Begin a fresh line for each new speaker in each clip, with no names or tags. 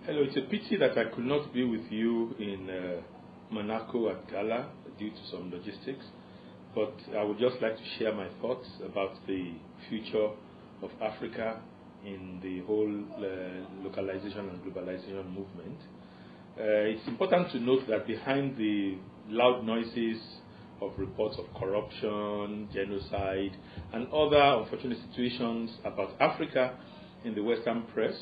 Hello, it's a pity that I could not be with you in Monaco at GALA due to some logistics, but I would just like to share my thoughts about the future of Africa in the whole localization and globalization movement. It's important to note that behind the loud noises of reports of corruption, genocide, and other unfortunate situations about Africa in the Western press,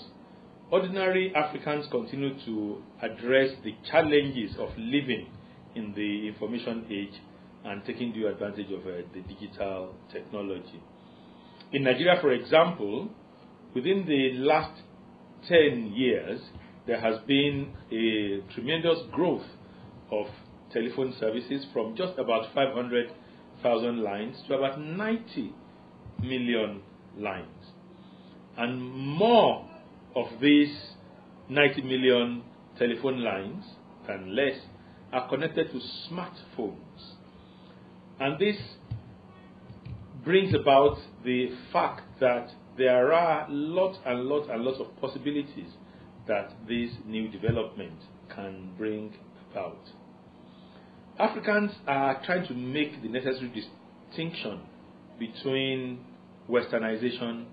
ordinary Africans continue to address the challenges of living in the information age and taking due advantage of the digital technology. In Nigeria, for example, within the last 10 years, there has been a tremendous growth of telephone services from just about 500,000 lines to about 90 million lines. And more of these 90 million telephone lines and less are connected to smartphones. And this brings about the fact that there are lots of possibilities that this new development can bring about. Africans are trying to make the necessary distinction between westernization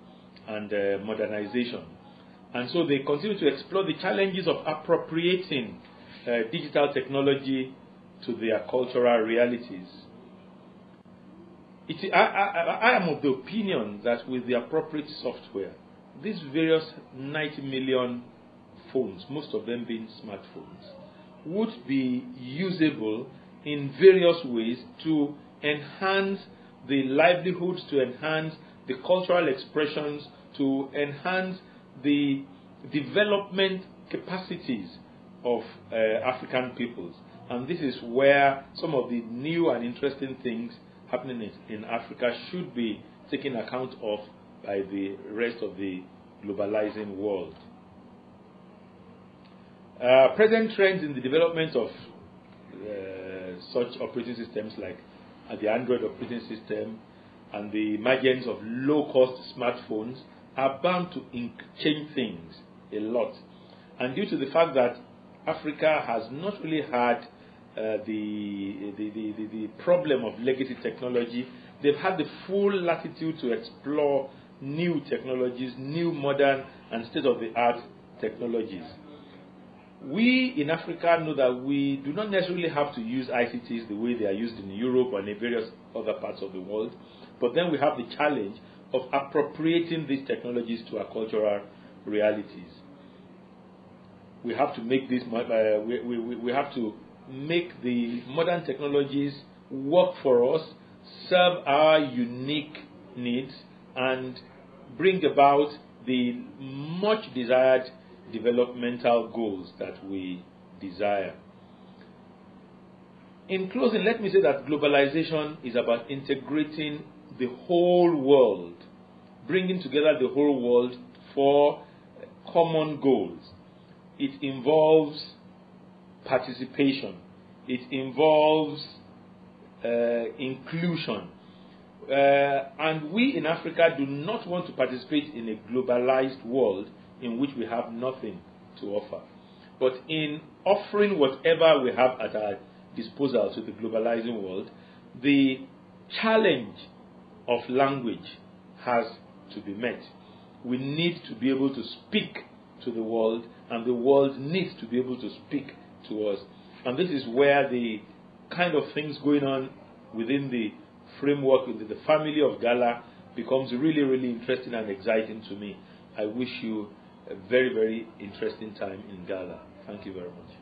and modernization. And so they continue to explore the challenges of appropriating digital technology to their cultural realities. I am of the opinion that with the appropriate software, these various 90 million phones, most of them being smartphones, would be usable in various ways to enhance the livelihoods, to enhance the cultural expressions, to enhance the development capacities of African peoples. And this is where some of the new and interesting things happening in Africa should be taken account of by the rest of the globalizing world. Present trends in the development of such operating systems like the Android operating system and the emergence of low-cost smartphones are bound to change things a lot. And due to the fact that Africa has not really had the problem of legacy technology, they've had the full latitude to explore new technologies, new modern and state-of-the-art technologies. We in Africa know that we do not necessarily have to use ICTs the way they are used in Europe and in various other parts of the world, but then we have the challenge of appropriating these technologies to our cultural realities. We have to make this. We have to make the modern technologies work for us, serve our unique needs, and bring about the much desired developmental goals that we desire. In closing, let me say that globalization is about integrating the whole world, bringing together the whole world for common goals. It involves participation. It involves inclusion. And we in Africa do not want to participate in a globalized world in which we have nothing to offer. But in offering whatever we have at our disposal to the globalizing world, the challenge of language has to be met. We need to be able to speak to the world, and the world needs to be able to speak to us. And this is where the kind of things going on within the framework, within the family of GALA, becomes really interesting and exciting to me. I wish you a very interesting time in GALA. Thank you very much.